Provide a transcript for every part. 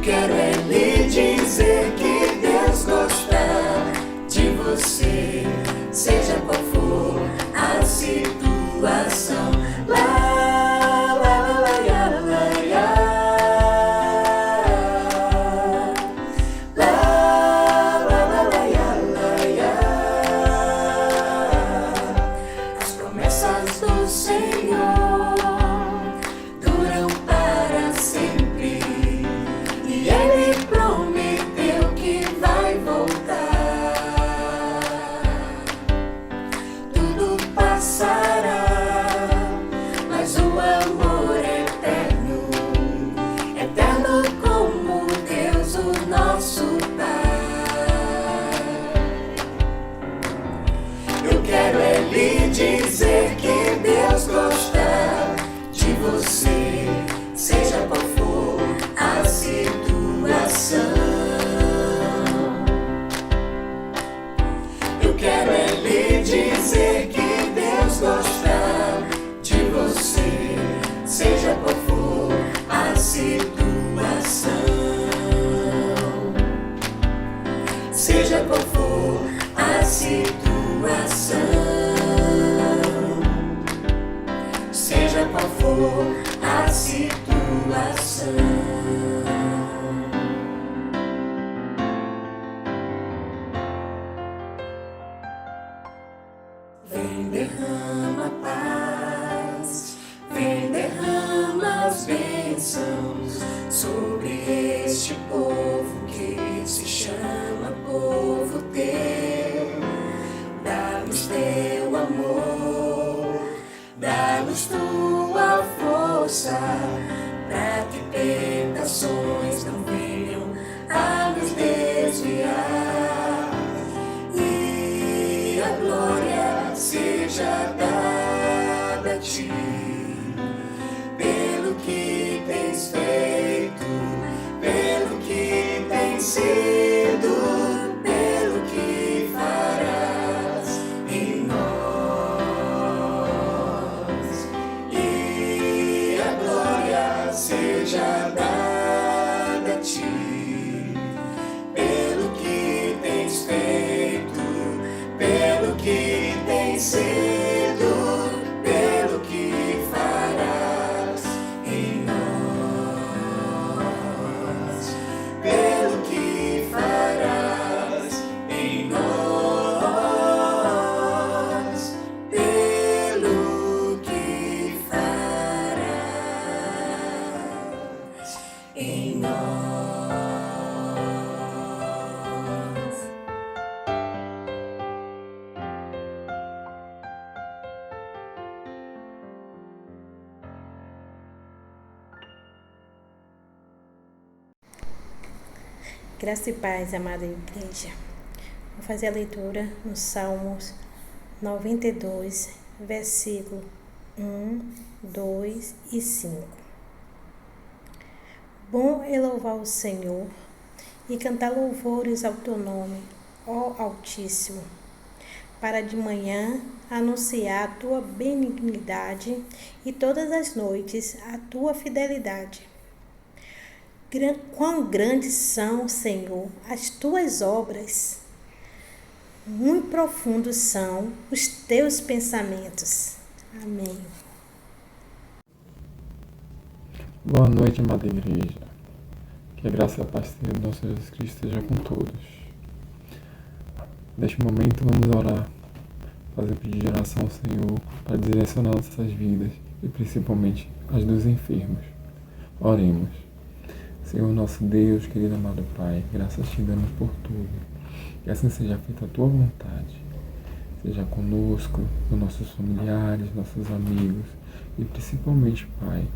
quero é lhe dizer que Deus gosta de você, seja qual for a situação. Lá, lá, lá, lá, lá, lá, lá, lá, lá, lá, lá. As promessas do Senhor duram para sempre, e Ele prometeu que vai voltar. Tudo passará, mas o amor é eterno, eterno como Deus, o nosso Pai. Eu quero é lhe dizer que Deus gosta de você, seja qual for a situação. Eu quero é lhe dizer que Deus gosta de você, seja qual for a situação. Seja qual for a situação. Seja qual for a situação. Vem, derrama paz, vem, derrama as bênçãos sobre este povo que se chama povo teu. Dá-nos teu amor, dá-nos tua força, para que tentações não venham a nos desviar, e a glória seja dada a ti, pelo que tens feito, pelo que tens sido, pelo que farás em nós, e a glória seja dada a ti, pelo que tens feito, pelo que tens sido, pelo que farás em nós, pelo que farás em nós, pelo que farás em nós. Graça e paz, amada igreja. Vou fazer a leitura no Salmos 92, versículo 1, 2 e 5. Bom é louvar o Senhor e cantar louvores ao teu nome, ó Altíssimo, para de manhã anunciar a tua benignidade e todas as noites a tua fidelidade. Quão grandes são, Senhor, as tuas obras, muito profundos são os teus pensamentos. Amém. Boa noite, amada igreja. Que a graça e a paz do nosso Jesus Cristo esteja com todos. Neste momento vamos orar, fazer pedido de oração ao Senhor para direcionar nossas vidas e principalmente as dos enfermos. Oremos. Senhor nosso Deus, querido amado Pai, graças te damos por tudo. Que assim seja feita a tua vontade. Seja conosco, com nossos familiares, nossos amigos e principalmente, Pai,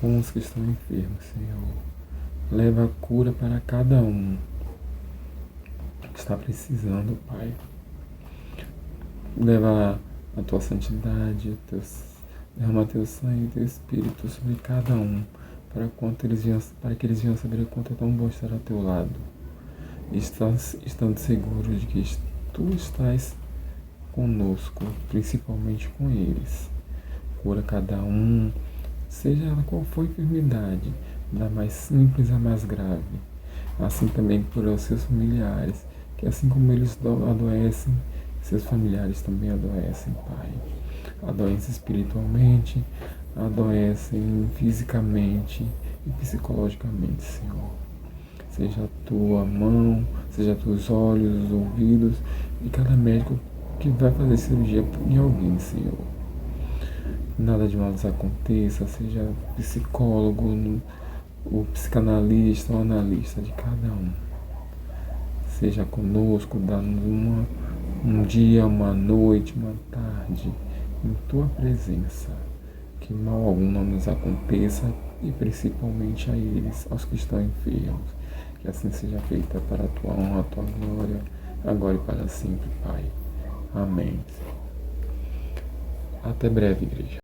com os que estão enfermos, Senhor. Leva a cura para cada um que está precisando, Pai. Leva a tua santidade, derrama teu sangue e teu Espírito sobre cada um, para que eles venham saber o quanto é tão bom estar ao teu lado, estando seguros de que tu estás conosco, principalmente com eles. Cura cada um, seja ela qual for a enfermidade, da mais simples à mais grave. Assim também por seus familiares, que assim como eles adoecem, seus familiares também adoecem, Pai. Adoecem espiritualmente, adoecem fisicamente e psicologicamente, Senhor. Seja a tua mão, seja teus olhos, os ouvidos e cada médico que vai fazer cirurgia em alguém, Senhor. Nada de mal aconteça, seja psicólogo, o psicanalista ou analista de cada um. Seja conosco, dá-nos um dia, uma noite, uma tarde, em tua presença. Que mal algum não nos aconteça e principalmente a eles, aos que estão enfermos. Que assim seja feita para a tua honra, a tua glória, agora e para sempre, Pai. Amém. Até breve, igreja.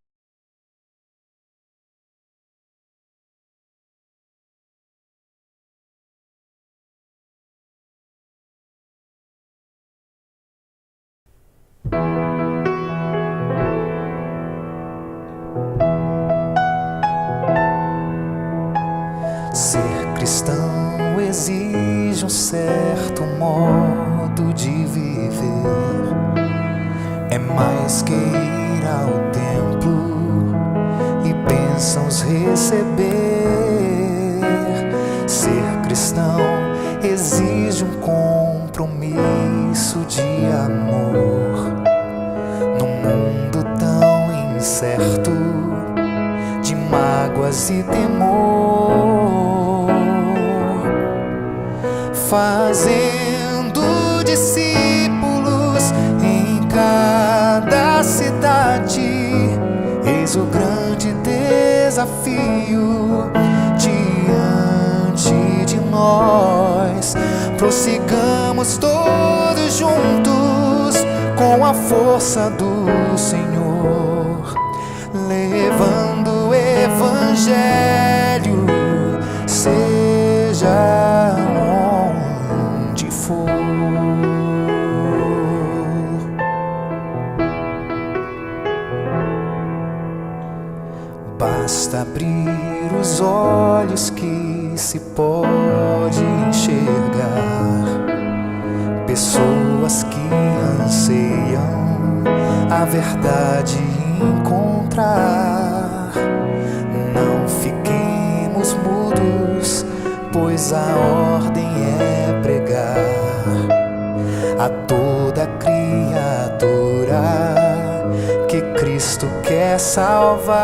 Ser cristão exige um certo modo de viver. É mais que ir ao templo e bênçãos receber. Ser cristão exige um compromisso de amor. Num mundo tão incerto, de mágoas e temor, fazendo discípulos em cada cidade. Eis o grande desafio diante de nós. Prossigamos todos juntos com a força do Senhor, levando o Evangelho, seja onde for. Basta abrir os olhos que se pode enxergar pessoas que anseiam a verdade encontrar. Não fiquemos mudos, pois a ordem é pregar a toda criatura que Cristo quer salvar,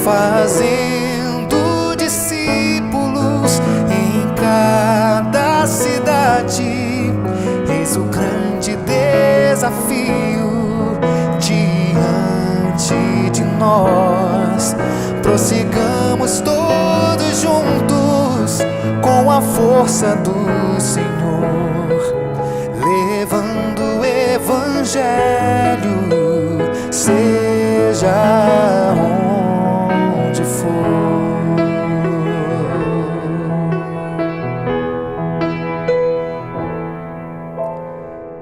fazendo discípulos em cada cidade. Eis o grande desafio diante de nós. Prossigamos todos juntos com a força do Senhor, levando o Evangelho, seja onde for.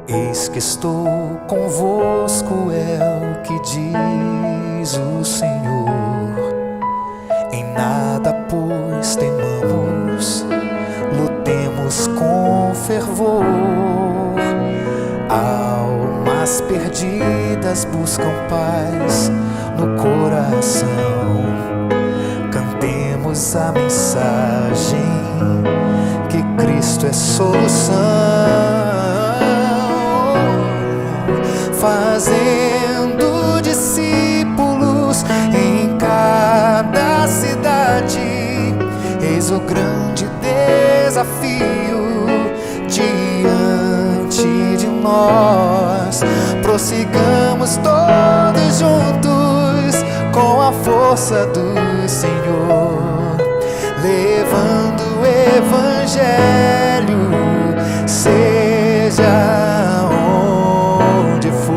Eis que estou convosco, é o que diz o Senhor. Em nada, pois, temamos, lutemos com fervor. Almas perdidas buscam paz no coração. Cantemos a mensagem que Cristo é solução, fazendo discípulos em cada cidade. Eis o grande desafio diante de nós. Prossigamos todos juntos com a força do Senhor, levando o Evangelho, seja onde for,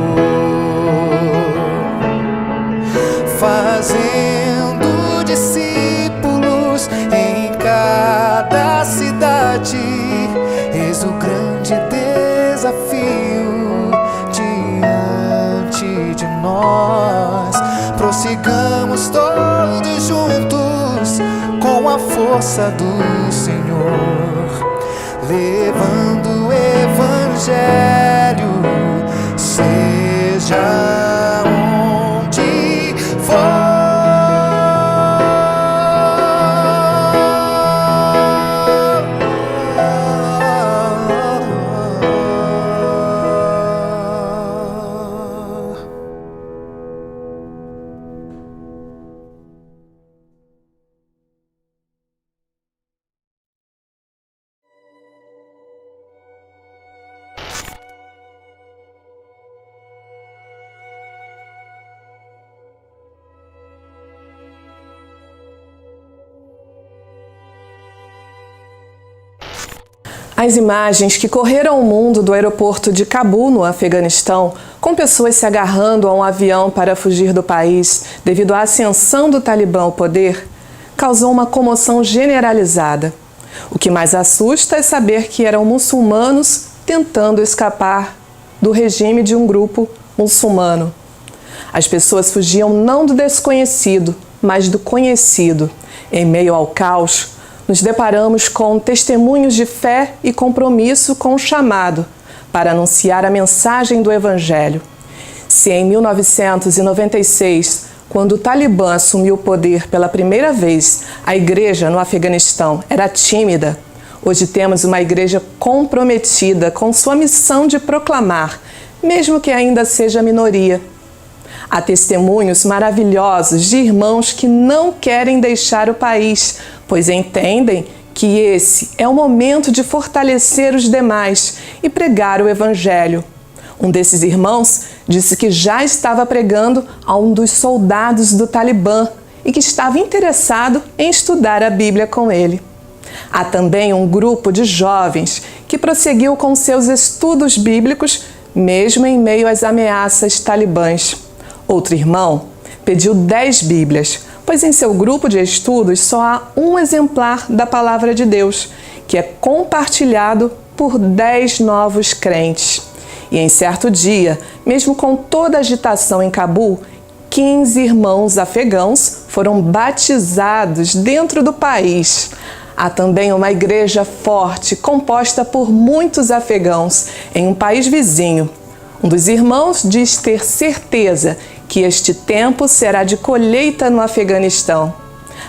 fazendo discípulos em cada cidade. Eis o grande desafio diante de nós. Prossigamos vamos todos juntos com a força do Senhor, levando o Evangelho, seja onde for. As imagens que correram o mundo do aeroporto de Cabul, no Afeganistão, com pessoas se agarrando a um avião para fugir do país devido à ascensão do Talibã ao poder, causou uma comoção generalizada. O que mais assusta é saber que eram muçulmanos tentando escapar do regime de um grupo muçulmano. As pessoas fugiam não do desconhecido, mas do conhecido. Em meio ao caos, nos deparamos com testemunhos de fé e compromisso com o chamado para anunciar a mensagem do Evangelho. Se em 1996, quando o Talibã assumiu o poder pela primeira vez, a igreja no Afeganistão era tímida, hoje temos uma igreja comprometida com sua missão de proclamar, mesmo que ainda seja minoria. Há testemunhos maravilhosos de irmãos que não querem deixar o país, pois entendem que esse é o momento de fortalecer os demais e pregar o Evangelho. Um desses irmãos disse que já estava pregando a um dos soldados do Talibã e que estava interessado em estudar a Bíblia com ele. Há também um grupo de jovens que prosseguiu com seus estudos bíblicos, mesmo em meio às ameaças talibãs. Outro irmão pediu 10 Bíblias, pois em seu grupo de estudos só há um exemplar da Palavra de Deus, que é compartilhado por 10 novos crentes. E em certo dia, mesmo com toda a agitação em Cabul, 15 irmãos afegãos foram batizados dentro do país. Há também uma igreja forte, composta por muitos afegãos, em um país vizinho. Um dos irmãos diz ter certeza que este tempo será de colheita no Afeganistão.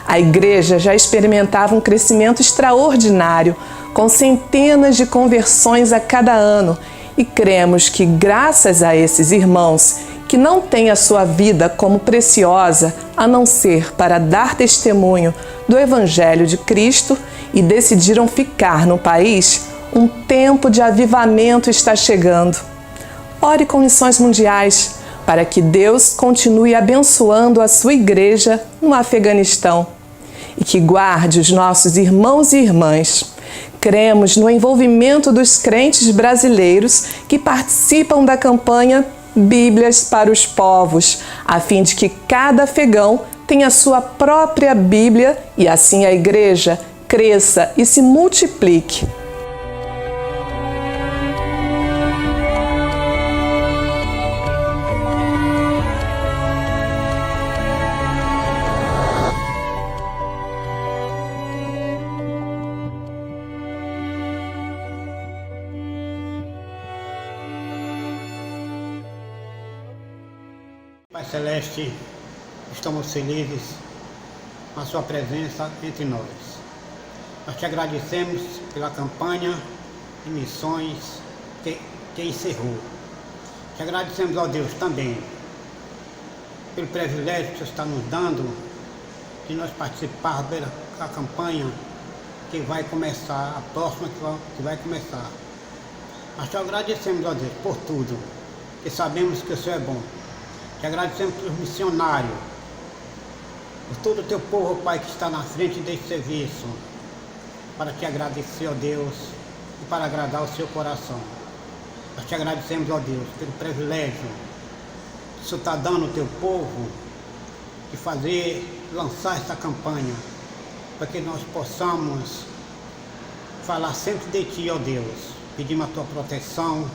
A igreja já experimentava um crescimento extraordinário, com centenas de conversões a cada ano, e cremos que, graças a esses irmãos, que não têm a sua vida como preciosa, a não ser para dar testemunho do Evangelho de Cristo, e decidiram ficar no país, um tempo de avivamento está chegando. Ore com missões mundiais, para que Deus continue abençoando a sua igreja no Afeganistão e que guarde os nossos irmãos e irmãs. Cremos no envolvimento dos crentes brasileiros que participam da campanha Bíblias para os Povos, a fim de que cada afegão tenha sua própria Bíblia e assim a igreja cresça e se multiplique. Pai Celeste, estamos felizes com a sua presença entre nós. Nós te agradecemos pela campanha de missões que encerrou. Te agradecemos, ó Deus, também pelo privilégio que o Senhor está nos dando de nós participarmos da campanha que vai começar, a próxima que vai começar. Nós te agradecemos, ó Deus, por tudo, que sabemos que o Senhor é bom. Te agradecemos pelos missionários, por todo o teu povo, Pai, que está na frente desse serviço, para te agradecer, ó Deus, e para agradar o seu coração. Nós te agradecemos, ó Deus, pelo privilégio que o Senhor está dando ao teu povo de lançar essa campanha, para que nós possamos falar sempre de Ti, ó Deus. Pedimos a Tua proteção,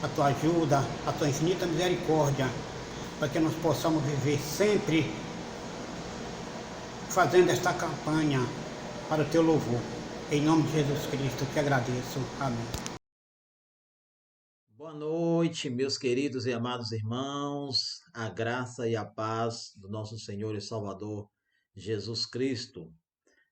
a Tua ajuda, a Tua infinita misericórdia, para que nós possamos viver sempre fazendo esta campanha para o teu louvor. Em nome de Jesus Cristo, que agradeço. Amém. Boa noite, meus queridos e amados irmãos, a graça e a paz do nosso Senhor e Salvador Jesus Cristo.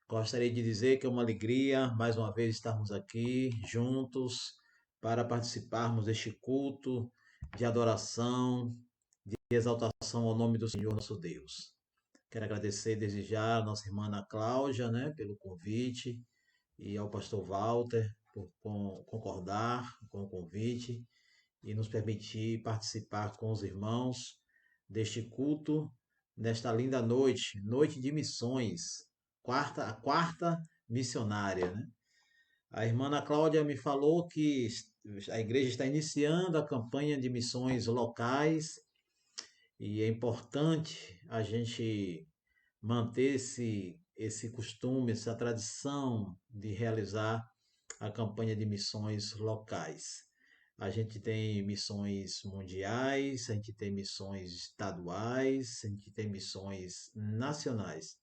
Gostaria de dizer que é uma alegria mais uma vez estarmos aqui juntos para participarmos deste culto de adoração, de exaltação ao nome do Senhor nosso Deus. Quero agradecer desde já a nossa irmã Ana Cláudia, pelo convite e ao pastor Walter por concordar com o convite e nos permitir participar com os irmãos deste culto nesta linda noite, noite de missões, a quarta missionária, A irmã Ana Cláudia me falou que a igreja está iniciando a campanha de missões locais e é importante a gente manter esse costume, essa tradição de realizar a campanha de missões locais. A gente tem missões mundiais, a gente tem missões estaduais, a gente tem missões nacionais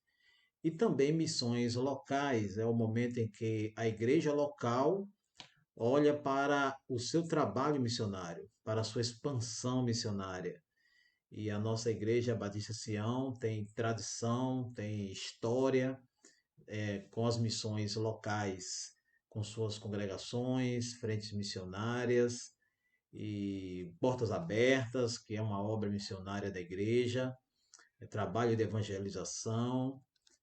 e também missões locais. É o momento em que a igreja local olha para o seu trabalho missionário, para a sua expansão missionária. E a nossa igreja Batista Sião tem tradição, tem história com as missões locais, com suas congregações, frentes missionárias e Portas Abertas, que é uma obra missionária da igreja, trabalho de evangelização,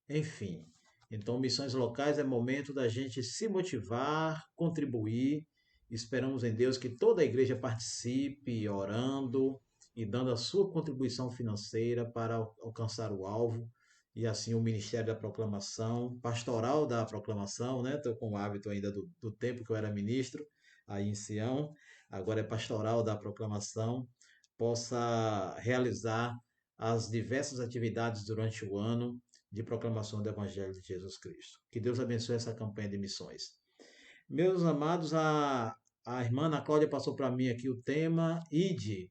enfim. Então, missões locais é momento da gente se motivar, contribuir. Esperamos em Deus que toda a igreja participe, orando e dando a sua contribuição financeira para alcançar o alvo e assim o Ministério da Proclamação, pastoral da proclamação, Estou com o hábito ainda do tempo que eu era ministro aí em Sião, agora é pastoral da proclamação, possa realizar as diversas atividades durante o ano de proclamação do Evangelho de Jesus Cristo. Que Deus abençoe essa campanha de missões. Meus amados, a irmã Ana Cláudia passou para mim aqui o tema Ide,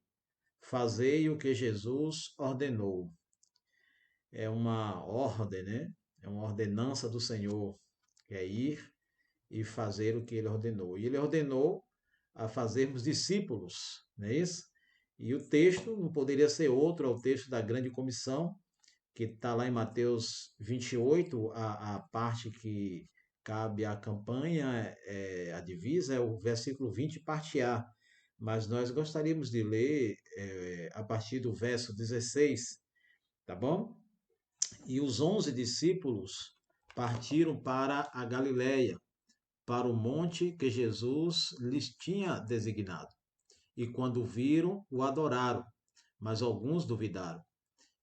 fazei o que Jesus ordenou. É uma ordem, É uma ordenança do Senhor, que é ir e fazer o que Ele ordenou. E Ele ordenou a fazermos discípulos, não é isso? E o texto não poderia ser outro, é o texto da grande comissão, que está lá em Mateus 28, a parte que cabe à campanha, a divisa, é o versículo 20, parte A. Mas nós gostaríamos de ler a partir do verso 16, tá bom? E os 11 discípulos partiram para a Galileia, para o monte que Jesus lhes tinha designado. E quando viram, o adoraram, mas alguns duvidaram.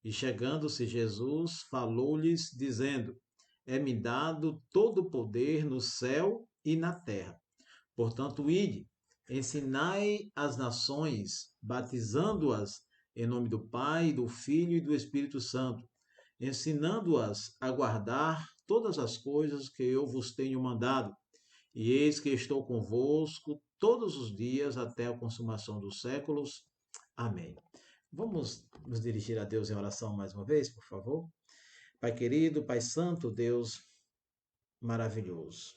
E chegando-se Jesus, falou-lhes, dizendo: É-me dado todo o poder no céu e na terra. Portanto, ide, ensinai as nações, batizando-as em nome do Pai, do Filho e do Espírito Santo, ensinando-as a guardar todas as coisas que eu vos tenho mandado. E eis que estou convosco todos os dias até a consumação dos séculos. Amém. Vamos nos dirigir a Deus em oração mais uma vez, por favor? Pai querido, Pai santo, Deus maravilhoso.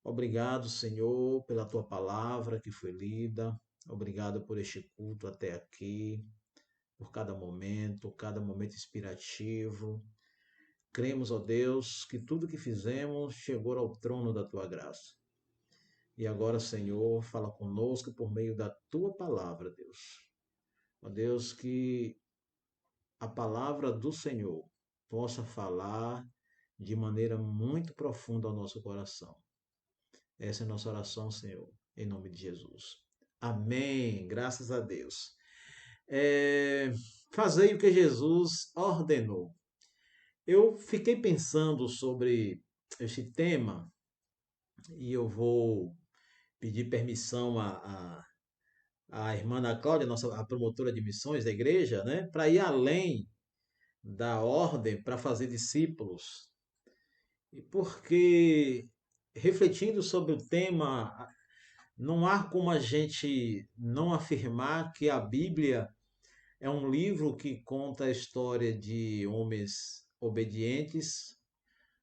Obrigado, Senhor, pela tua palavra que foi lida. Obrigado por este culto até aqui, por cada momento inspirativo. Cremos, ó Deus, que tudo que fizemos chegou ao trono da tua graça. E agora, Senhor, fala conosco por meio da tua palavra, Deus. Ó Deus, que a palavra do Senhor possa falar de maneira muito profunda ao nosso coração. Essa é a nossa oração, Senhor, em nome de Jesus. Amém. Graças a Deus. Fazei o que Jesus ordenou. Eu fiquei pensando sobre este tema e eu vou pedir permissão à irmã Ana Cláudia, a promotora de missões da igreja, para ir além da ordem para fazer discípulos. E porque, refletindo sobre o tema, não há como a gente não afirmar que a Bíblia é um livro que conta a história de homens obedientes,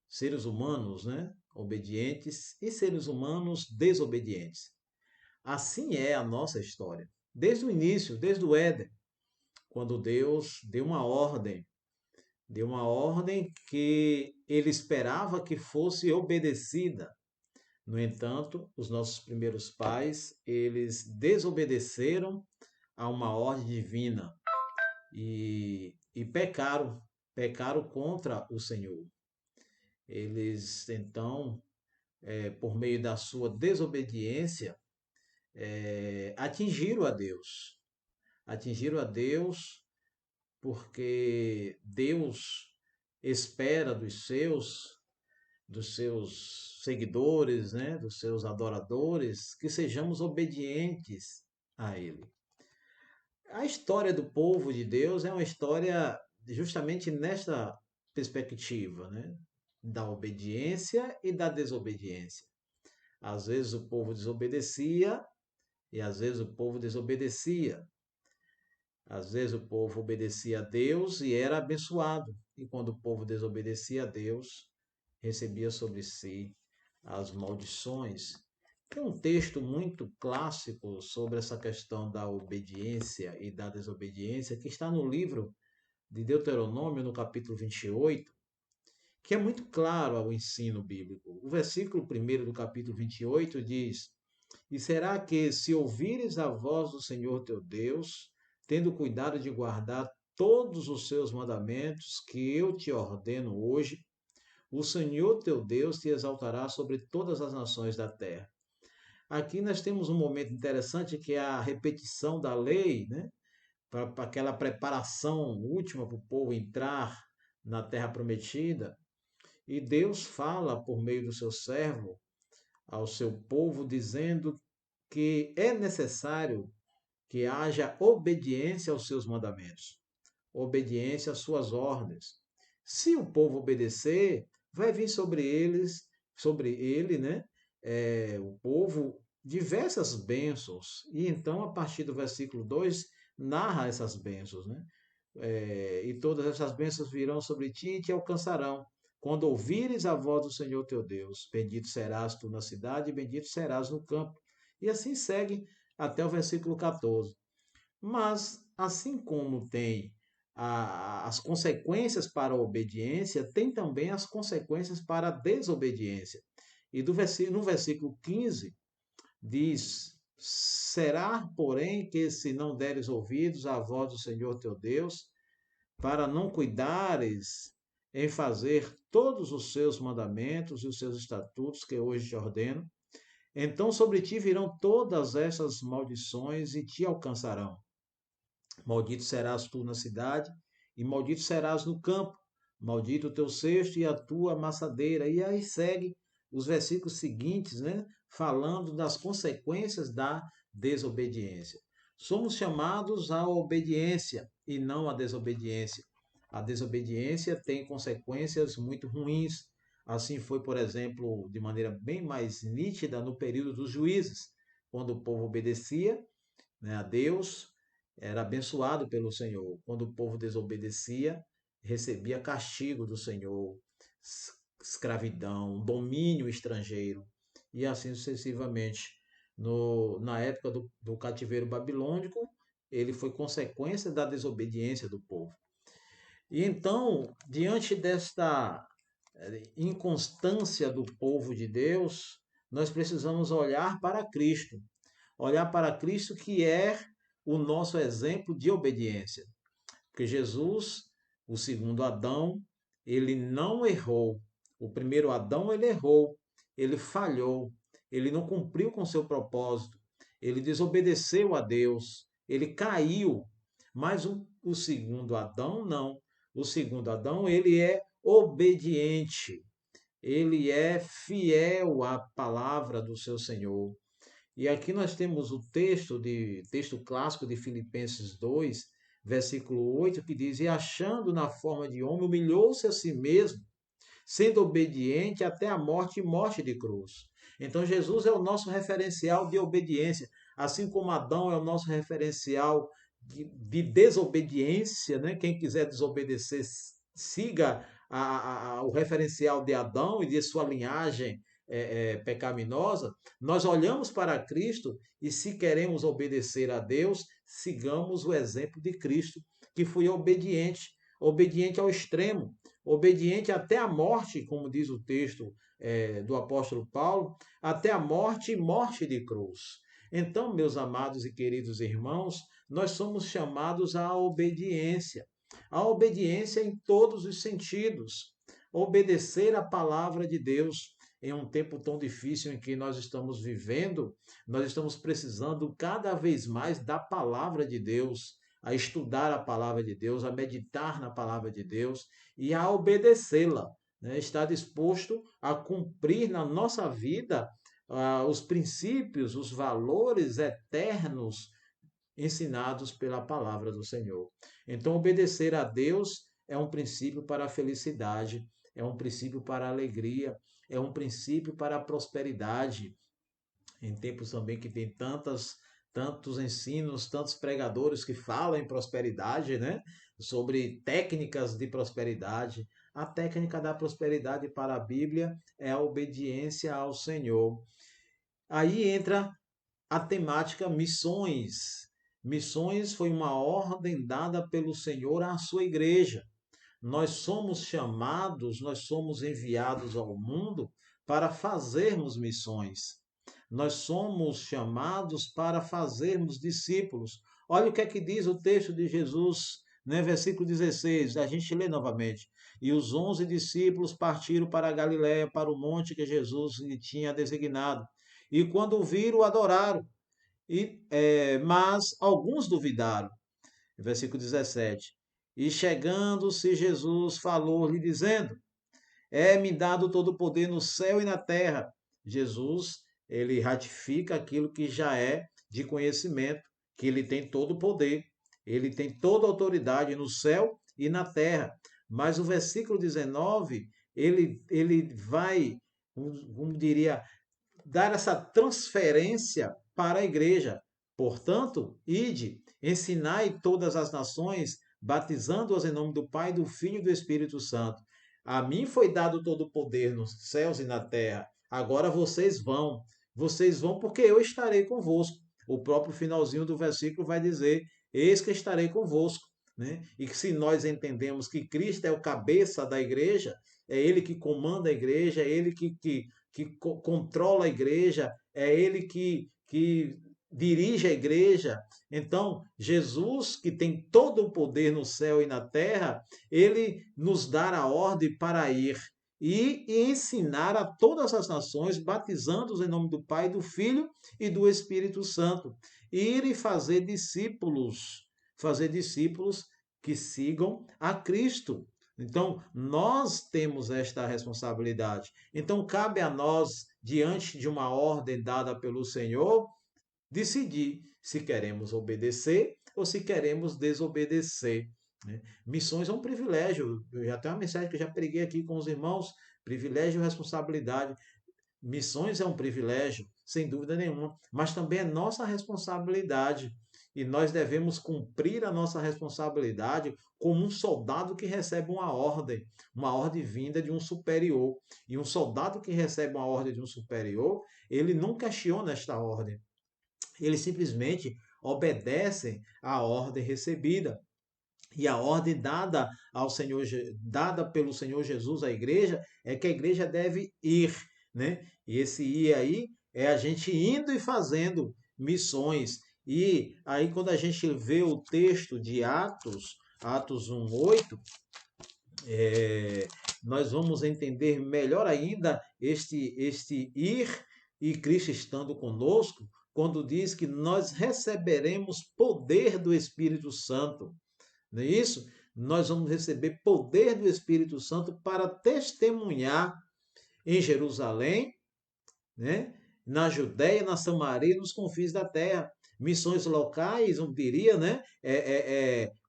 seres humanos, né? Obedientes e seres humanos desobedientes. Assim é a nossa história. Desde o início, desde o Éden, quando Deus deu uma ordem que ele esperava que fosse obedecida. No entanto, os nossos primeiros pais, eles desobedeceram a uma ordem divina e pecaram contra o Senhor. Eles, então, por meio da sua desobediência, atingiram a Deus. Atingiram a Deus porque Deus espera dos seus seguidores, né, dos seus adoradores, que sejamos obedientes a Ele. A história do povo de Deus é uma história justamente nesta perspectiva, né, da obediência e da desobediência. Às vezes o povo desobedecia e às vezes o povo desobedecia. Às vezes o povo obedecia a Deus e era abençoado, e quando o povo desobedecia a Deus, recebia sobre si as maldições. Tem um texto muito clássico sobre essa questão da obediência e da desobediência, que está no livro de Deuteronômio, no capítulo 28, que é muito claro ao ensino bíblico. O versículo 1 do capítulo 28 diz: E será que, se ouvires a voz do Senhor teu Deus, tendo cuidado de guardar todos os seus mandamentos que eu te ordeno hoje, o Senhor teu Deus te exaltará sobre todas as nações da terra. Aqui nós temos um momento interessante que é a repetição da lei, né? Para aquela preparação última para o povo entrar na terra prometida. E Deus fala por meio do seu servo ao seu povo, dizendo que é necessário que haja obediência aos seus mandamentos, obediência às suas ordens. Se o povo obedecer, vai vir sobre ele, né, o povo, diversas bênçãos. E então, a partir do versículo 2, narra essas bênçãos, né? E todas essas bênçãos virão sobre ti e te alcançarão. Quando ouvires a voz do Senhor teu Deus, bendito serás tu na cidade e bendito serás no campo. E assim segue até o versículo 14. Mas, assim como tem as consequências para a obediência, tem também as consequências para a desobediência. E no versículo 15 diz: Será, porém, que se não deres ouvidos à voz do Senhor teu Deus, para não cuidares em fazer todos os seus mandamentos e os seus estatutos que hoje te ordeno, então sobre ti virão todas essas maldições e te alcançarão. Maldito serás tu na cidade, e maldito serás no campo. Maldito o teu cesto e a tua amassadeira. E aí segue os versículos seguintes, né? Falando das consequências da desobediência. Somos chamados à obediência e não à desobediência. A desobediência tem consequências muito ruins. Assim foi, por exemplo, de maneira bem mais nítida no período dos juízes, quando o povo obedecia, né, a Deus, era abençoado pelo Senhor. Quando o povo desobedecia, recebia castigo do Senhor, escravidão, domínio estrangeiro, e assim sucessivamente. Na época do cativeiro babilônico, ele foi consequência da desobediência do povo. E então, diante desta inconstância do povo de Deus, nós precisamos olhar para Cristo. Olhar para Cristo, que é o nosso exemplo de obediência. Porque Jesus, o segundo Adão, ele não errou. O primeiro Adão, ele errou, ele falhou, ele não cumpriu com seu propósito, ele desobedeceu a Deus, ele caiu. Mas o segundo Adão, não. O segundo Adão, ele é obediente, ele é fiel à palavra do seu Senhor. E aqui nós temos o texto clássico de Filipenses 2, versículo 8, que diz: E achando na forma de homem, humilhou-se a si mesmo, sendo obediente até a morte e morte de cruz. Então Jesus é o nosso referencial de obediência, assim como Adão é o nosso referencial de desobediência, né? Quem quiser desobedecer, siga o referencial de Adão e de sua linhagem pecaminosa, nós olhamos para Cristo e, se queremos obedecer a Deus, sigamos o exemplo de Cristo, que foi obediente, obediente ao extremo, obediente até a morte, como diz o texto do apóstolo Paulo, até a morte e morte de cruz. Então, meus amados e queridos irmãos, nós somos chamados à obediência em todos os sentidos, obedecer a palavra de Deus. Em um tempo tão difícil em que nós estamos vivendo, nós estamos precisando cada vez mais da palavra de Deus, a estudar a palavra de Deus, a meditar na palavra de Deus e a obedecê-la, né? Estar disposto a cumprir na nossa vida os princípios, os valores eternos ensinados pela palavra do Senhor. Então, obedecer a Deus é um princípio para a felicidade, é um princípio para a alegria, é um princípio para a prosperidade. Em tempos também que tem tantos ensinos, tantos pregadores que falam em prosperidade, né? Sobre técnicas de prosperidade. A técnica da prosperidade para a Bíblia é a obediência ao Senhor. Aí entra a temática missões. Missões foi uma ordem dada pelo Senhor à sua igreja. Nós somos chamados, nós somos enviados ao mundo para fazermos missões. Nós somos chamados para fazermos discípulos. Olha o que é que diz o texto de Jesus, né? Versículo 16, a gente lê novamente. E os 11 discípulos partiram para a Galiléia, para o monte que Jesus lhe tinha designado. E quando o viram, adoraram. Mas alguns duvidaram. Versículo 17. E chegando-se Jesus falou-lhe dizendo, é-me dado todo o poder no céu e na terra. Jesus, ele ratifica aquilo que já é de conhecimento, que ele tem todo o poder, ele tem toda a autoridade no céu e na terra. Mas o versículo 19, ele vai, como diria, dar essa transferência para a igreja. Portanto, ide, ensinai todas as nações, batizando-as em nome do Pai, do Filho e do Espírito Santo. A mim foi dado todo o poder nos céus e na terra. Agora vocês vão porque eu estarei convosco. O próprio finalzinho do versículo vai dizer, eis que estarei convosco. Né? E que se nós entendemos que Cristo é o cabeça da igreja, é Ele que comanda a igreja, é Ele que controla a igreja, é Ele que dirige a igreja. Então, Jesus, que tem todo o poder no céu e na terra, ele nos dá a ordem para ir e ensinar a todas as nações, batizando-os em nome do Pai, do Filho e do Espírito Santo. Ir e fazer discípulos que sigam a Cristo. Então, nós temos esta responsabilidade. Então, cabe a nós, diante de uma ordem dada pelo Senhor, decidir se queremos obedecer ou se queremos desobedecer. Né? Missões é um privilégio. Eu já tenho uma mensagem que eu já preguei aqui com os irmãos. Privilégio e responsabilidade. Missões é um privilégio, sem dúvida nenhuma, mas também é nossa responsabilidade. E nós devemos cumprir a nossa responsabilidade como um soldado que recebe uma ordem vinda de um superior. E um soldado que recebe uma ordem de um superior, ele não questiona esta ordem. Ele simplesmente obedece à ordem recebida. E a ordem dada pelo Senhor Jesus à igreja é que a igreja deve ir, né? E esse ir aí é a gente indo e fazendo missões. E aí quando a gente vê o texto de Atos 1:8, nós vamos entender melhor ainda este ir e Cristo estando conosco, quando diz que nós receberemos poder do Espírito Santo. Não é isso? Nós vamos receber poder do Espírito Santo para testemunhar em Jerusalém, né? Na Judéia, na Samaria e nos confins da terra. Missões locais, eu diria, né?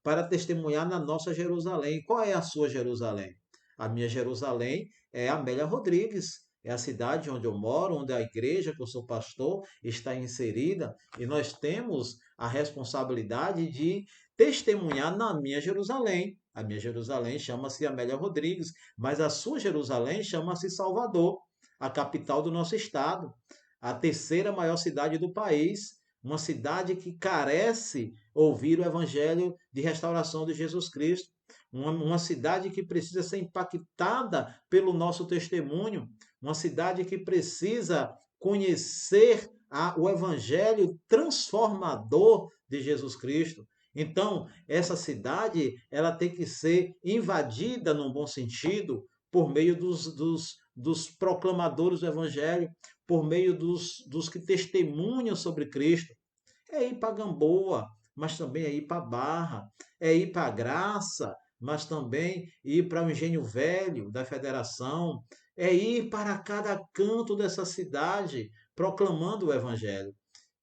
Para testemunhar na nossa Jerusalém. Qual é a sua Jerusalém? A minha Jerusalém é Amélia Rodrigues. É a cidade onde eu moro, onde a igreja que eu sou pastor está inserida. E nós temos a responsabilidade de testemunhar na minha Jerusalém. A minha Jerusalém chama-se Amélia Rodrigues, mas a sua Jerusalém chama-se Salvador, a capital do nosso estado, a terceira maior cidade do país, uma cidade que carece ouvir o evangelho de restauração de Jesus Cristo, uma cidade que precisa ser impactada pelo nosso testemunho, uma cidade que precisa conhecer o evangelho transformador de Jesus Cristo. Então, essa cidade ela tem que ser invadida, num bom sentido, por meio dos proclamadores do Evangelho, por meio dos que testemunham sobre Cristo. É ir para Gamboa, mas também é ir para Barra, é ir para Graça, mas também ir para o Engenho Velho da Federação, é ir para cada canto dessa cidade, proclamando o Evangelho.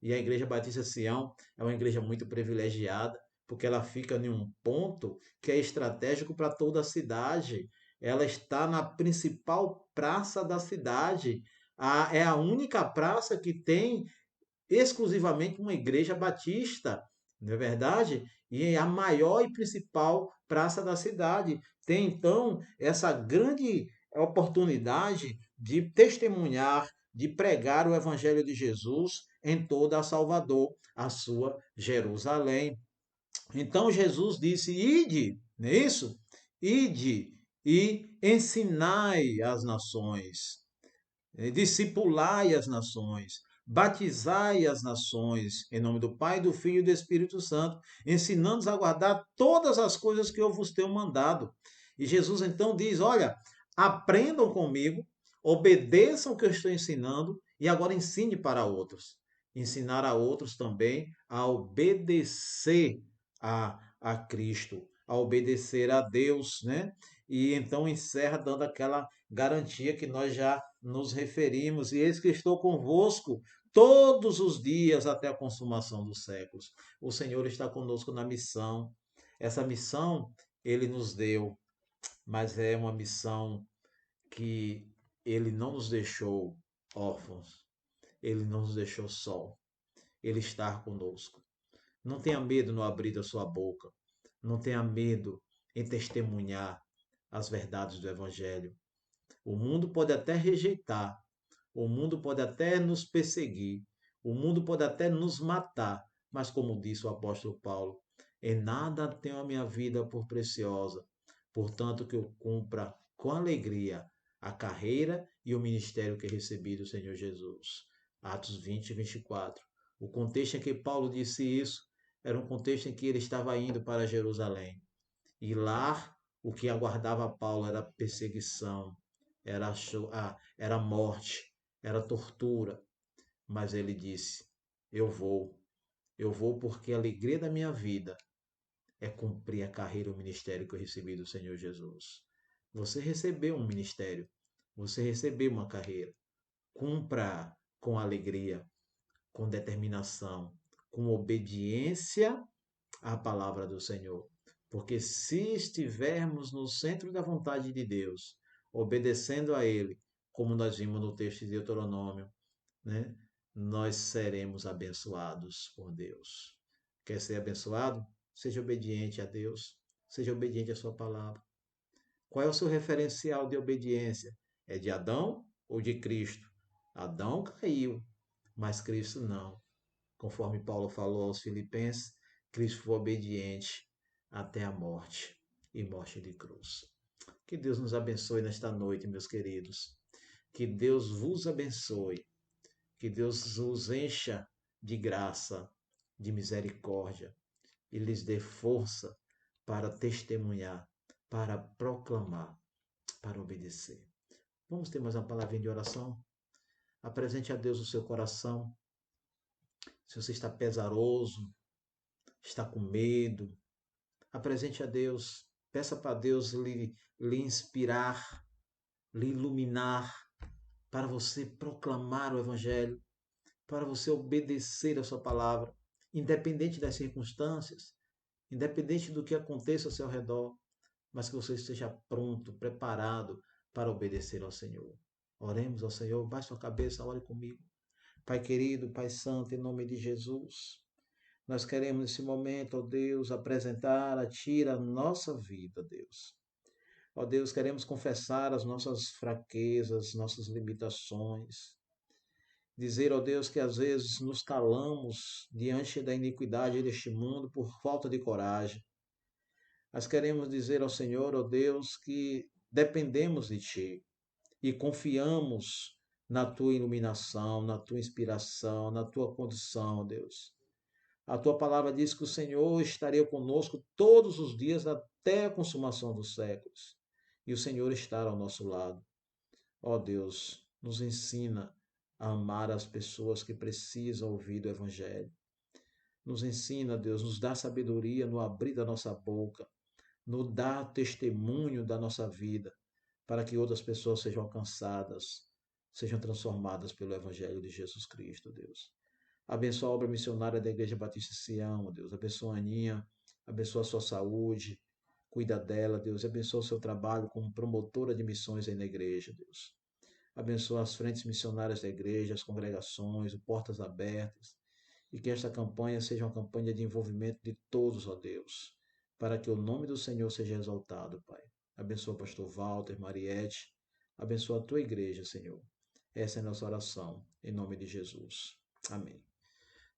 E a Igreja Batista Sião é uma igreja muito privilegiada, porque ela fica em um ponto que é estratégico para toda a cidade. Ela está na principal praça da cidade. É a única praça que tem exclusivamente uma igreja batista, não é verdade? E é a maior e principal praça da cidade. Tem então essa grande oportunidade de testemunhar, de pregar o evangelho de Jesus em toda a Salvador, a sua Jerusalém. Então Jesus disse: ide, não é isso? Ide e ensinai as nações, discipulai as nações, batizai as nações, em nome do Pai, do Filho e do Espírito Santo, ensinando-os a guardar todas as coisas que eu vos tenho mandado. E Jesus então diz: olha, aprendam comigo, obedeçam o que eu estou ensinando e agora ensine para outros. Ensinar a outros também a obedecer a Cristo, a obedecer a Deus, né? E então encerra dando aquela garantia que nós já nos referimos, e eis que estou convosco todos os dias até a consumação dos séculos. O Senhor está conosco na missão. Essa missão ele nos deu, mas é uma missão que ele não nos deixou órfãos, ele não nos deixou só. Ele está conosco. Não tenha medo no abrir da sua boca. Não tenha medo em testemunhar as verdades do Evangelho. O mundo pode até rejeitar, o mundo pode até nos perseguir, o mundo pode até nos matar, mas como disse o apóstolo Paulo, em nada tenho a minha vida por preciosa, portanto que eu cumpra com alegria a carreira e o ministério que recebi do Senhor Jesus. Atos 20 e 24. O contexto em que Paulo disse isso era um contexto em que ele estava indo para Jerusalém. E lá o que aguardava Paulo era perseguição, era morte, era tortura. Mas ele disse: eu vou porque a alegria da minha vida é cumprir a carreira e o ministério que eu recebi do Senhor Jesus. Você recebeu um ministério, você recebeu uma carreira. Cumpra com alegria, com determinação, com obediência à palavra do Senhor. Porque se estivermos no centro da vontade de Deus, obedecendo a Ele, como nós vimos no texto de Deuteronômio, né? Nós seremos abençoados por Deus. Quer ser abençoado? Seja obediente a Deus, seja obediente à sua palavra. Qual é o seu referencial de obediência? É de Adão ou de Cristo? Adão caiu, mas Cristo não. Conforme Paulo falou aos Filipenses, Cristo foi obediente até a morte e morte de cruz. Que Deus nos abençoe nesta noite, meus queridos. Que Deus vos abençoe. Que Deus os encha de graça, de misericórdia e lhes dê força para testemunhar, para proclamar, para obedecer. Vamos ter mais uma palavrinha de oração? Apresente a Deus o seu coração. Se você está pesaroso, está com medo, apresente a Deus. Peça para Deus lhe inspirar, lhe iluminar, para você proclamar o Evangelho, para você obedecer a sua palavra, independente das circunstâncias, independente do que aconteça ao seu redor, mas que você esteja pronto, preparado para obedecer ao Senhor. Oremos ao Senhor, baixe sua cabeça, ore comigo. Pai querido, Pai santo, em nome de Jesus, Nós queremos nesse momento, ó Deus, apresentar a Ti a nossa vida, Deus. Ó Deus, queremos confessar as nossas fraquezas, nossas limitações. Dizer, ó Deus, que às vezes nos calamos diante da iniquidade deste mundo por falta de coragem. Nós queremos dizer ao Senhor, ó Deus, que dependemos de Ti e confiamos na Tua iluminação, na Tua inspiração, na Tua condição, ó Deus. A Tua palavra diz que o Senhor estaria conosco todos os dias até a consumação dos séculos. E o Senhor estará ao nosso lado. Ó Deus, nos ensina a amar as pessoas que precisam ouvir do Evangelho. Nos ensina, Deus, nos dá sabedoria no abrir da nossa boca, nos dá testemunho da nossa vida, para que outras pessoas sejam alcançadas, sejam transformadas pelo Evangelho de Jesus Cristo, Deus. Abençoa a obra missionária da Igreja Batista Sião, Deus. Abençoa a Aninha, abençoa a sua saúde, cuida dela, Deus. E abençoa o seu trabalho como promotora de missões aí na igreja, Deus. Abençoa as frentes missionárias da igreja, as congregações, o Portas Abertas. E que esta campanha seja uma campanha de envolvimento de todos, ó Deus, para que o nome do Senhor seja exaltado, Pai. Abençoa o pastor Walter, Mariette. Abençoa a tua igreja, Senhor. Essa é a nossa oração, em nome de Jesus. Amém.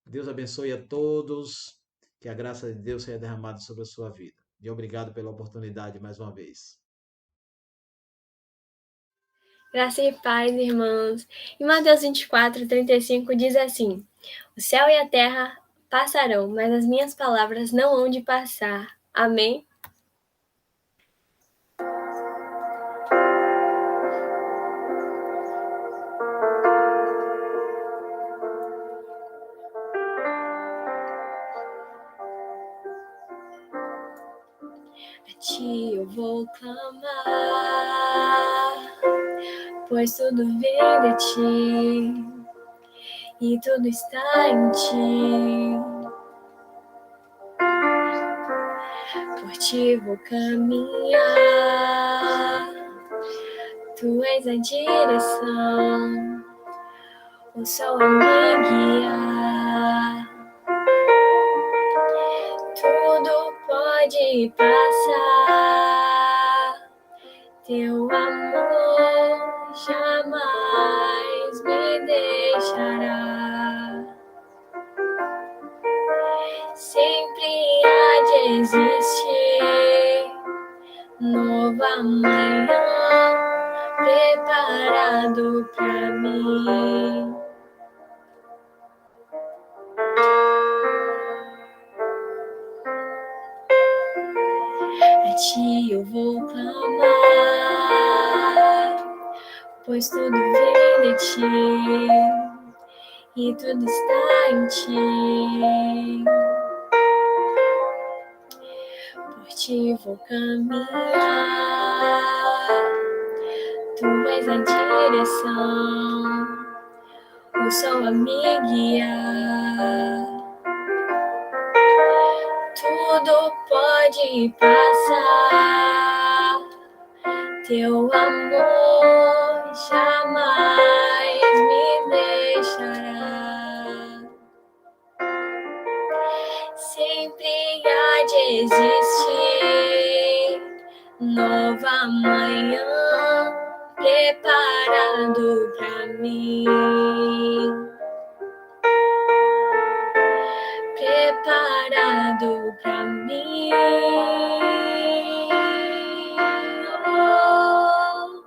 Deus abençoe a todos. Que a graça de Deus seja derramada sobre a sua vida. E obrigado pela oportunidade mais uma vez. Graça e paz, irmãos. Em Mateus 24:35 diz assim: O céu e a terra passarão, mas as minhas palavras não hão de passar. Amém? A ti eu vou clamar, pois tudo vem de ti e tudo está em ti. Por ti vou caminhar, tu és a direção, o sol a me guiar. Tudo pode passar, teu amor jamais me deixará. Sempre há de existir nova manhã preparado pra mim. A ti eu vou clamar, pois tudo vem de ti e tudo está em ti. Por ti vou caminhar, tu és a direção, o sol a me guiar. Tudo pode passar, teu amor jamais me deixará. Sempre há de existir nova manhã preparado pra mim. Preparado pra mim. Oh,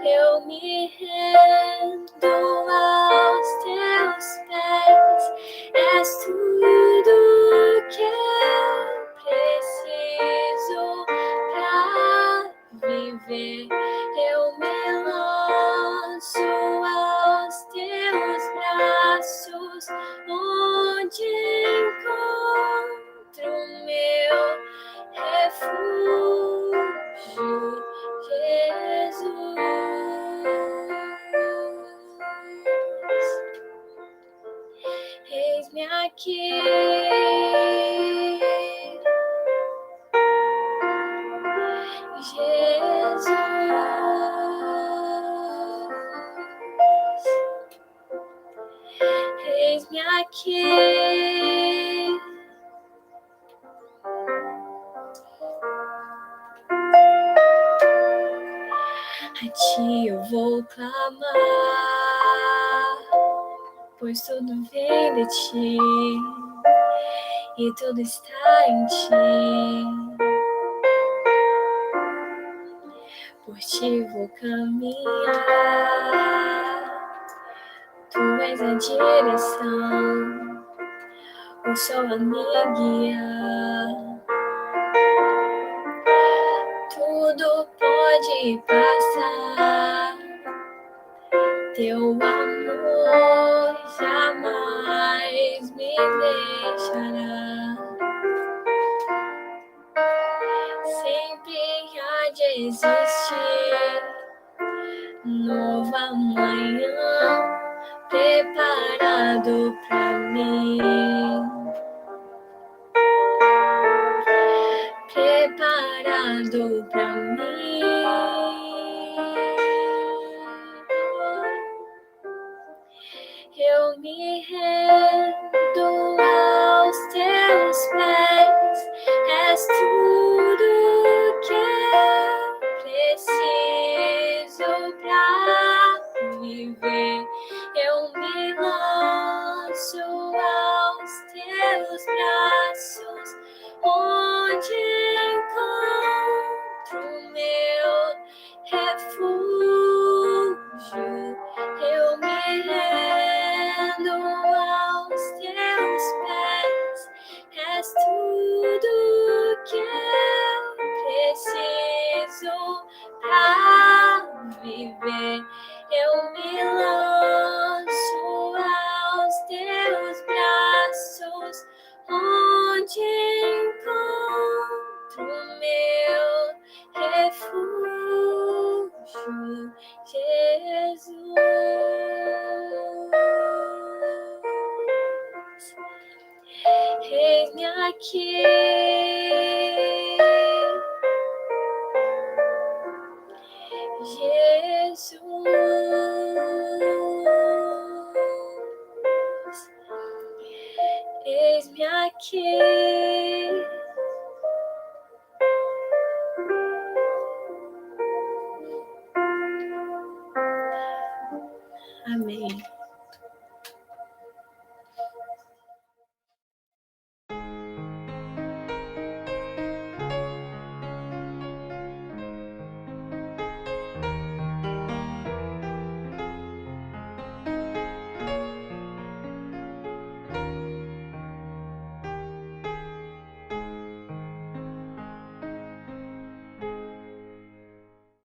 eu me rendo aos teus pés, és tudo que eu preciso pra viver. Eu me lanço aos teus braços, onde encontro meu refúgio, Jesus. Eis-me aqui, Jesus. Eis-me aqui, A ti eu vou clamar, pois tudo vem de ti e tudo está em ti. Por ti vou caminhar, tu és a direção, o sol a me guiar. Tudo pode passar, teu amor jamais me deixará. Sempre há de existir nova manhã preparado pra mim, preparado pra mim. Eu me rendo aos teus pés, és tudo que eu preciso pra viver. Eu me lanço aos teus braços, onde encontro meu refúgio. Eu me rendo aos teus pés, és tudo que eu preciso pra viver. Eu me lanço aos teus braços, onde encontro meu refúgio, Jesus. Eis-me aqui, Jesus. Eis-me aqui. Amém.